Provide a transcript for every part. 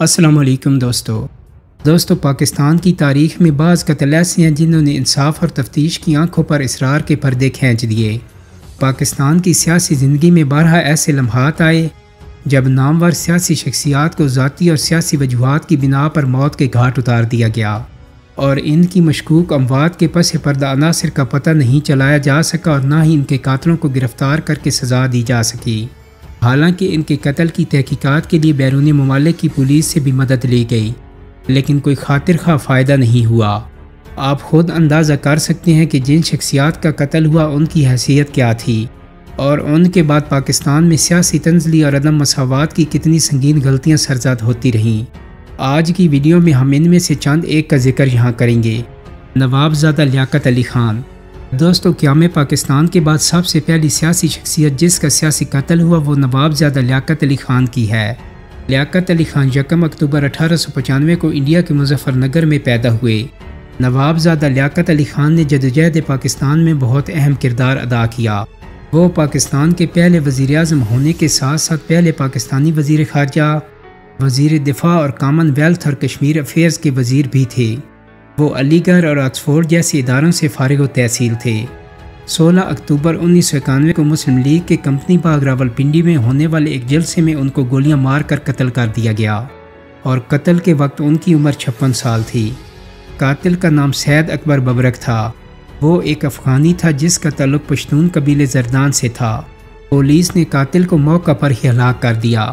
السلام علیکم دوستو پاکستان کی تاریخ میں بعض قتل ایسے ہیں جنہوں نے انصاف اور تفتیش کی آنکھوں پر اسرار کے پردے کھینچ دیے۔ پاکستان کی سیاسی زندگی میں بارہا ایسے لمحات آئے جب نامور سیاسی شخصیات کو ذاتی اور سیاسی وجوہات کی بنا پر موت کے گھاٹ اتار دیا گیا، اور ان کی مشکوک اموات کے پس پردہ عناصر کا پتہ نہیں چلایا جا سکا اور نہ ہی ان کے قاتلوں کو گرفتار کر کے سزا دی جا سکی۔ حالانکہ ان کے قتل کی تحقیقات کے لیے بیرونی ممالک کی پولیس سے بھی مدد لی گئی، لیکن کوئی خاطر خواہ فائدہ نہیں ہوا۔ آپ خود اندازہ کر سکتے ہیں کہ جن شخصیات کا قتل ہوا ان کی حیثیت کیا تھی، اور ان کے بعد پاکستان میں سیاسی تنزلی اور عدم مساوات کی کتنی سنگین غلطیاں سرزد ہوتی رہیں۔ آج کی ویڈیو میں ہم ان میں سے چند ایک کا ذکر یہاں کریں گے۔ نوابزادہ لیاقت علی خان۔ دوستو، قیام پاکستان کے بعد سب سے پہلی سیاسی شخصیت جس کا سیاسی قتل ہوا وہ نوابزادہ لیاقت علی خان کی ہے۔ لیاقت علی خان 1 اکتوبر 1895 کو انڈیا کے مظفر نگر میں پیدا ہوئے۔ نوابزادہ لیاقت علی خان نے جدوجہد پاکستان میں بہت اہم کردار ادا کیا۔ وہ پاکستان کے پہلے وزیر اعظم ہونے کے ساتھ ساتھ پہلے پاکستانی وزیر خارجہ، وزیر دفاع اور کامن ویلتھ اور کشمیر افیئرز کے وزیر بھی تھے۔ وہ علی گڑھ اور آکسفورڈ جیسے اداروں سے فارغ التحصیل تھے۔ 16 اکتوبر 1991 کو مسلم لیگ کے کمپنی باغ راولپنڈی میں ہونے والے ایک جلسے میں ان کو گولیاں مار کر قتل کر دیا گیا، اور قتل کے وقت ان کی عمر 56 سال تھی۔ قاتل کا نام سید اکبر ببرک تھا۔ وہ ایک افغانی تھا جس کا تعلق پشتون قبیلے زردان سے تھا۔ پولیس نے قاتل کو موقع پر ہی ہلاک کر دیا۔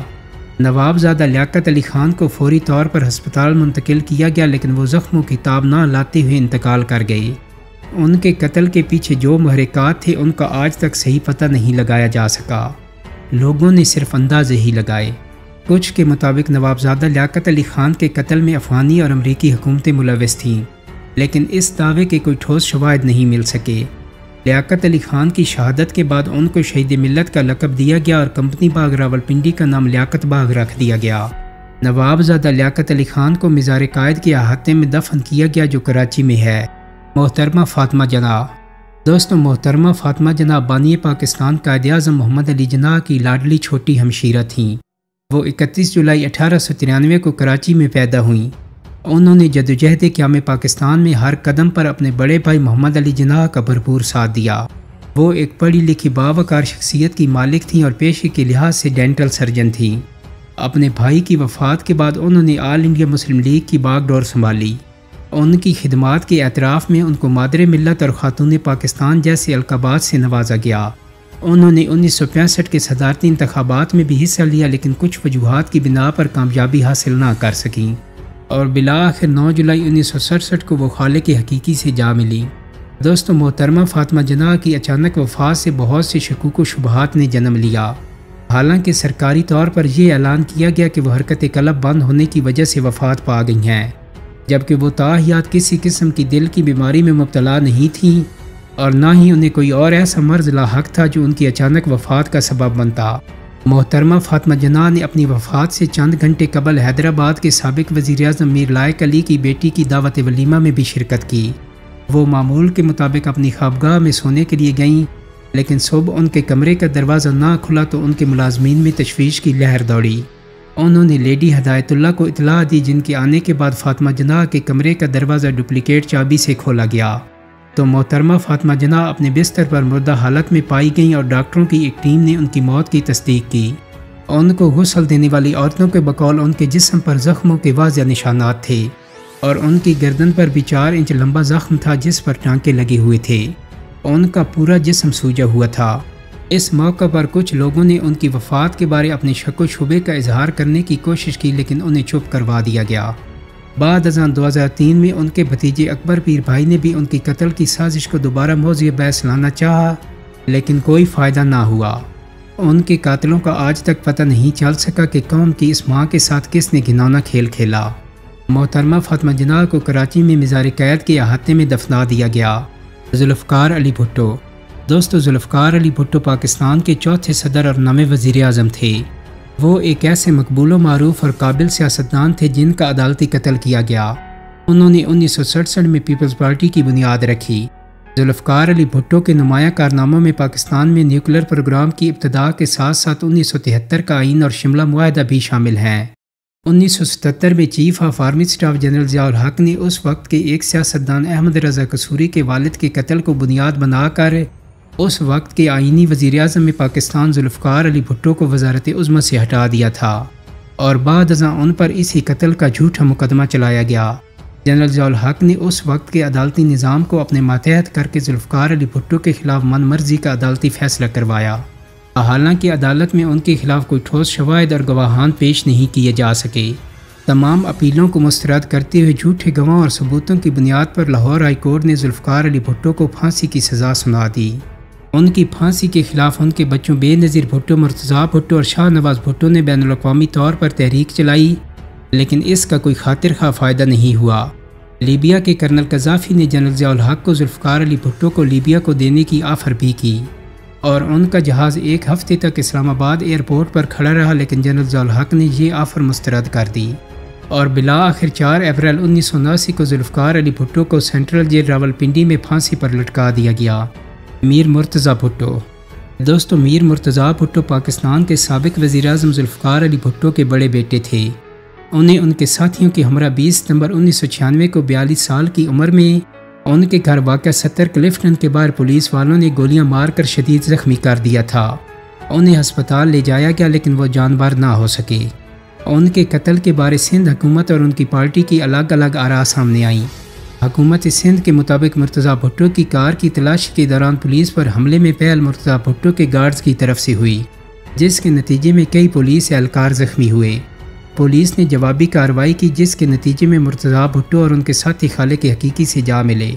نوابزادہ لیاقت علی خان کو فوری طور پر ہسپتال منتقل کیا گیا، لیکن وہ زخموں کی تاب نہ لاتے ہوئے انتقال کر گئے۔ ان کے قتل کے پیچھے جو محرکات تھے ان کا آج تک صحیح پتہ نہیں لگایا جا سکا۔ لوگوں نے صرف اندازے ہی لگائے۔ کچھ کے مطابق نوابزادہ لیاقت علی خان کے قتل میں افغانی اور امریکی حکومتیں ملوث تھیں، لیکن اس دعوے کے کوئی ٹھوس شواہد نہیں مل سکے۔ لیاقت علی خان کی شہادت کے بعد ان کو شہید ملت کا لقب دیا گیا اور کمپنی باغ راولپنڈی کا نام لیاقت باغ رکھ دیا گیا۔ نوابزادہ لیاقت علی خان کو مزار قائد کے احاطے میں دفن کیا گیا جو کراچی میں ہے۔ محترمہ فاطمہ جناح۔ دوستو، محترمہ فاطمہ جناح بانی پاکستان قائد اعظم محمد علی جناح کی لاڈلی چھوٹی ہمشیرہ تھیں۔ وہ 31 جولائی 1893 کو کراچی میں پیدا ہوئیں۔ انہوں نے جدوجہد قیام پاکستان میں ہر قدم پر اپنے بڑے بھائی محمد علی جناح کا بھرپور ساتھ دیا۔ وہ ایک پڑھی لکھی باوقار شخصیت کی مالک تھیں اور پیشے کے لحاظ سے ڈینٹل سرجن تھیں۔ اپنے بھائی کی وفات کے بعد انہوں نے آل انڈیا مسلم لیگ کی باغ ڈور سنبھالی۔ ان کی خدمات کے اعتراف میں ان کو مادر ملت اور خاتون پاکستان جیسے القابات سے نوازا گیا۔ انہوں نے 1965 کے صدارتی انتخابات میں بھی حصہ لیا، لیکن کچھ وجوہات کی بنا پر کامیابی حاصل نہ کر سکیں، اور بالآخر 9 جولائی 1967 کو وہ خالق حقیقی سے جا ملی۔ دوستو، محترمہ فاطمہ جناح کی اچانک وفات سے بہت سے شکوک و شبہات نے جنم لیا۔ حالانکہ سرکاری طور پر یہ اعلان کیا گیا کہ وہ حرکت قلب بند ہونے کی وجہ سے وفات پا گئی ہیں، جبکہ وہ تاحیات کسی قسم کی دل کی بیماری میں مبتلا نہیں تھیں، اور نہ ہی انہیں کوئی اور ایسا مرض لاحق تھا جو ان کی اچانک وفات کا سبب بنتا۔ محترمہ فاطمہ جناح نے اپنی وفات سے چند گھنٹے قبل حیدرآباد کے سابق وزیر اعظم میر لائق علی کی بیٹی کی دعوت ولیمہ میں بھی شرکت کی۔ وہ معمول کے مطابق اپنی خوابگاہ میں سونے کے لیے گئیں، لیکن صبح ان کے کمرے کا دروازہ نہ کھلا تو ان کے ملازمین میں تشویش کی لہر دوڑی۔ انہوں نے لیڈی ہدایت اللہ کو اطلاع دی، جن کے آنے کے بعد فاطمہ جناح کے کمرے کا دروازہ ڈپلیکیٹ چابی سے کھولا گیا، تو محترمہ فاطمہ جناح اپنے بستر پر مردہ حالت میں پائی گئیں اور ڈاکٹروں کی ایک ٹیم نے ان کی موت کی تصدیق کی۔ ان کو غسل دینے والی عورتوں کے بقول ان کے جسم پر زخموں کے واضح نشانات تھے، اور ان کی گردن پر بھی 4 انچ لمبا زخم تھا جس پر ٹانکے لگے ہوئے تھے۔ ان کا پورا جسم سوجا ہوا تھا۔ اس موقع پر کچھ لوگوں نے ان کی وفات کے بارے اپنے شک و شبے کا اظہار کرنے کی کوشش کی، لیکن انہیں چپ کروا دیا گیا۔ بعد ازاں 2003 میں ان کے بھتیجے اکبر پیر بھائی نے بھی ان کی قتل کی سازش کو دوبارہ موضوع بحث لانا چاہا، لیکن کوئی فائدہ نہ ہوا۔ ان کے قاتلوں کا آج تک پتہ نہیں چل سکا کہ قوم کی اس ماں کے ساتھ کس نے گھناؤنا کھیل کھیلا۔ محترمہ فاطمہ جناح کو کراچی میں مزار قائد کے احاطے میں دفنا دیا گیا۔ ذوالفقار علی بھٹو۔ دوستو، ذوالفقار علی بھٹو پاکستان کے چوتھے صدر اور 9ویں وزیر اعظم تھے۔ وہ ایک ایسے مقبول و معروف اور قابل سیاستدان تھے جن کا عدالتی قتل کیا گیا۔ انہوں نے 1967 میں پیپلز پارٹی کی بنیاد رکھی۔ ذوالفقار علی بھٹو کے نمایاں کارناموں میں پاکستان میں نیوکلیر پروگرام کی ابتدا کے ساتھ ساتھ 1973 کا آئین اور شملہ معاہدہ بھی شامل ہیں۔ 1977 میں chief of army staff general Zia الحق نے اس وقت کے ایک سیاستدان احمد رضا قصوری کے والد کے قتل کو بنیاد بنا کر اس وقت کے آئینی وزیر اعظم میں پاکستان ذوالفقار علی بھٹو کو وزارت عظمیٰ سے ہٹا دیا تھا اور بعد ازاں ان پر اسی قتل کا جھوٹا مقدمہ چلایا گیا۔ جنرل ضیاء الحق نے اس وقت کے عدالتی نظام کو اپنے ماتحت کر کے ذوالفقار علی بھٹو کے خلاف من مرضی کا عدالتی فیصلہ کروایا، حالانکہ عدالت میں ان کے خلاف کوئی ٹھوس شواہد اور گواہان پیش نہیں کیے جا سکے۔ تمام اپیلوں کو مسترد کرتے ہوئے جھوٹے گواہوں اور ثبوتوں کی بنیاد پر لاہور ہائی کورٹ نے ذوالفقار علی بھٹو کو پھانسی کی سزا سنا دی۔ ان کی پھانسی کے خلاف ان کے بچوں بے نظیر بھٹو، مرتضیٰ بھٹو اور شاہ نواز بھٹو نے بین الاقوامی طور پر تحریک چلائی، لیکن اس کا کوئی خاطر خواہ فائدہ نہیں ہوا۔ لیبیا کے کرنل قذافی نے جنرل ضیاء الحق کو ذوالفقار علی بھٹو کو لیبیا کو دینے کی آفر بھی کی اور ان کا جہاز ایک ہفتے تک اسلام آباد ایئرپورٹ پر کھڑا رہا، لیکن جنرل ضیاء الحق نے یہ آفر مسترد کر دی اور بالآخر 4 اپریل 1979 کو ذوالفقار علی بھٹو کو سینٹرل جیل راولپنڈی میں پھانسی پر لٹکا دیا گیا۔ میر مرتضیٰ بھٹو۔ دوستو، میر مرتضیٰ بھٹو پاکستان کے سابق وزیر اعظم ذوالفقار علی بھٹو کے بڑے بیٹے تھے۔ انہیں ان کے ساتھیوں کے ہمراہ 20 ستمبر 1996 کو 42 سال کی عمر میں ان کے گھر واقع 70 کلفٹن کے باہر پولیس والوں نے گولیاں مار کر شدید زخمی کر دیا تھا۔ انہیں ہسپتال لے جایا گیا لیکن وہ جانبار نہ ہو سکے۔ ان کے قتل کے بارے سندھ حکومت اور ان کی پارٹی کی الگ الگ آراء سامنے آئیں۔ حکومت سندھ کے مطابق مرتضیٰ بھٹو کی کار کی تلاشی کے دوران پولیس پر حملے میں پہل مرتضیٰ بھٹو کے گارڈز کی طرف سے ہوئی، جس کے نتیجے میں کئی پولیس اہلکار زخمی ہوئے۔ پولیس نے جوابی کارروائی کی، جس کے نتیجے میں مرتضیٰ بھٹو اور ان کے ساتھی خالق حقیقی سے جا ملے،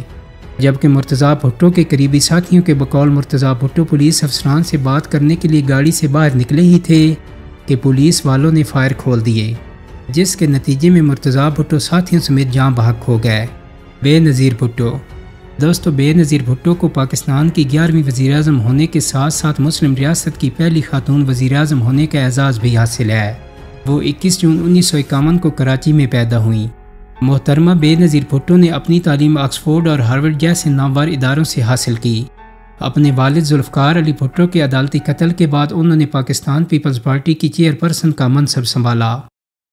جبکہ مرتضیٰ بھٹو کے قریبی ساتھیوں کے بقول مرتضیٰ بھٹو پولیس افسران سے بات کرنے کے لیے گاڑی سے باہر نکلے ہی تھے کہ پولیس والوں نے فائر کھول دیے، جس کے نتیجے میں مرتضیٰ بھٹو ساتھیوں سمیت جاں بحق ہو گئے۔ بے نظیر بھٹو۔ دوستو، بے نظیر بھٹو کو پاکستان کی 11ویں وزیر اعظم ہونے کے ساتھ ساتھ مسلم ریاست کی پہلی خاتون وزیر اعظم ہونے کا اعزاز بھی حاصل ہے۔ وہ 21 جون 1951 کو کراچی میں پیدا ہوئیں۔ محترمہ بے نظیر بھٹو نے اپنی تعلیم آکسفورڈ اور ہارورڈ جیسے نامور اداروں سے حاصل کی۔ اپنے والد ذوالفقار علی بھٹو کے عدالتی قتل کے بعد انہوں نے پاکستان پیپلز پارٹی کی چیئرپرسن کا منصب سنبھالا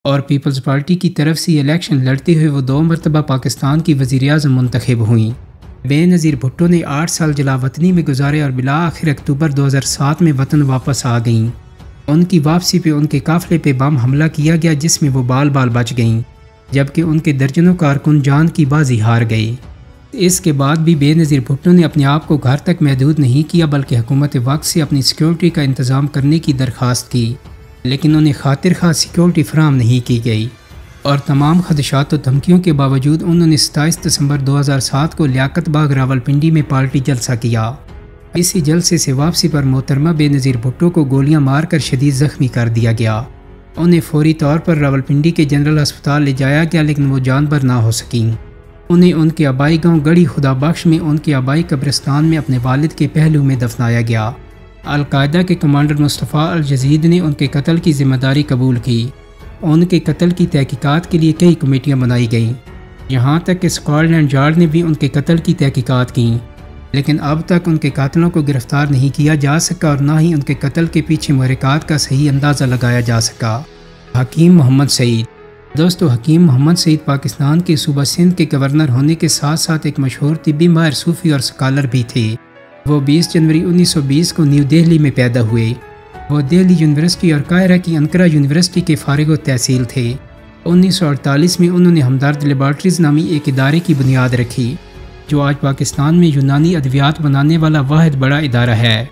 اور پیپلز پارٹی کی طرف سے الیکشن لڑتے ہوئے وہ 2 مرتبہ پاکستان کی وزیر اعظم منتخب ہوئیں۔ بے نظیر بھٹو نے 8 سال جلا وطنی میں گزارے اور بالآخر اکتوبر 2007 میں وطن واپس آ گئیں۔ ان کی واپسی پہ ان کے قافلے پہ بم حملہ کیا گیا، جس میں وہ بال بال بچ گئیں، جبکہ ان کے درجنوں کارکن جان کی بازی ہار گئے۔ اس کے بعد بھی بے نظیر بھٹو نے اپنے آپ کو گھر تک محدود نہیں کیا، بلکہ حکومت وقت سے اپنی سیکیورٹی کا انتظام کرنے کی درخواست کی، لیکن انہیں خاطر خواہ سیکیورٹی فراہم نہیں کی گئی اور تمام خدشات و دھمکیوں کے باوجود انہوں نے 27 دسمبر 2007 کو لیاقت باغ راولپنڈی میں پارٹی جلسہ کیا۔ اسی جلسے سے واپسی پر محترمہ بے نظیر بھٹو کو گولیاں مار کر شدید زخمی کر دیا گیا۔ انہیں فوری طور پر راولپنڈی کے جنرل ہسپتال لے جایا گیا، لیکن وہ جان بر نہ ہو سکیں۔ انہیں ان کے آبائی گاؤں گڑھی خدا بخش میں ان کے آبائی قبرستان میں اپنے والد کے پہلو میں دفنایا گیا۔ القاعدہ کے کمانڈر مصطفیٰ الجزید نے ان کے قتل کی ذمہ داری قبول کی۔ ان کے قتل کی تحقیقات کے لیے کئی کمیٹیاں بنائی گئیں، یہاں تک کہ سکاٹ لینڈ یارڈ نے بھی ان کے قتل کی تحقیقات کیں، لیکن اب تک ان کے قاتلوں کو گرفتار نہیں کیا جا سکا اور نہ ہی ان کے قتل کے پیچھے محرکات کا صحیح اندازہ لگایا جا سکا۔ حکیم محمد سعید۔ دوستو، حکیم محمد سعید پاکستان کے صوبہ سندھ کے گورنر ہونے کے ساتھ ساتھ ایک مشہور طبی ماہر، صوفی اور سکالر بھی تھے۔ وہ 20 جنوری 1920 کو نیو دہلی میں پیدا ہوئے۔ وہ دہلی یونیورسٹی اور قاہرہ کی انقرہ یونیورسٹی کے فارغ التحصیل تھے۔ 1948 میں انہوں نے ہمدرد لیبارٹریز نامی ایک ادارے کی بنیاد رکھی، جو آج پاکستان میں یونانی ادویات بنانے والا واحد بڑا ادارہ ہے۔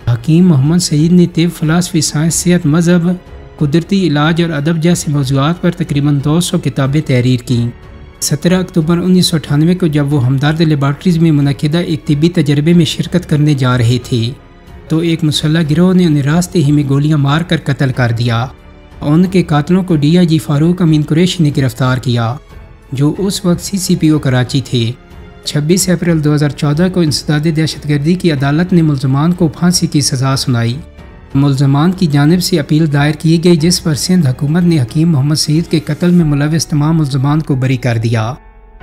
حکیم محمد سعید نے طب، فلسفی، سائنس، صحت، مذہب، قدرتی علاج اور ادب جیسے موضوعات پر تقریباً 200 کتابیں تحریر کیں۔ 17 اکتوبر 1998 کو جب وہ ہمدرد لیبارٹریز میں منعقدہ ایک طبی تجربے میں شرکت کرنے جا رہے تھے تو ایک مسلح گروہ نے انہیں راستے ہی میں گولیاں مار کر قتل کر دیا۔ ان کے قاتلوں کو DIG فاروق امین قریشی نے گرفتار کیا، جو اس وقت CCPO کراچی تھے۔ 26 اپریل 2014 کو انسداد دہشت گردی کی عدالت نے ملزمان کو پھانسی کی سزا سنائی۔ ملزمان کی جانب سے اپیل دائر کی گئی، جس پر سندھ حکومت نے حکیم محمد سعید کے قتل میں ملوث تمام ملزمان کو بری کر دیا،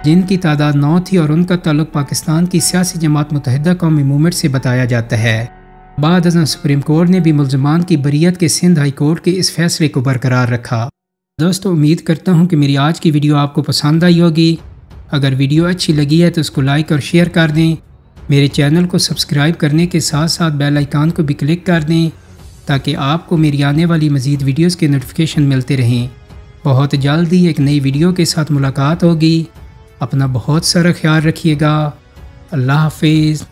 جن کی تعداد 9 تھی اور ان کا تعلق پاکستان کی سیاسی جماعت متحدہ قومی موومنٹ سے بتایا جاتا ہے۔ بعد ازاں سپریم کورٹ نے بھی ملزمان کی بریت کے سندھ ہائی کورٹ کے اس فیصلے کو برقرار رکھا۔ دوستو امید کرتا ہوں کہ میری آج کی ویڈیو آپ کو پسند آئی ہوگی۔ اگر ویڈیو اچھی لگی ہے تو اس کو لائک اور شیئر کر دیں۔ میرے چینل کو سبسکرائب کرنے کے ساتھ ساتھ بیل آئیکن کو بھی کلک کر دیں تاکہ آپ کو میری آنے والی مزید ویڈیوز کے نوٹیفیکیشن ملتے رہیں۔ بہت جلدی ایک نئی ویڈیو کے ساتھ ملاقات ہوگی۔ اپنا بہت سارا خیال رکھیے گا۔ اللہ حافظ۔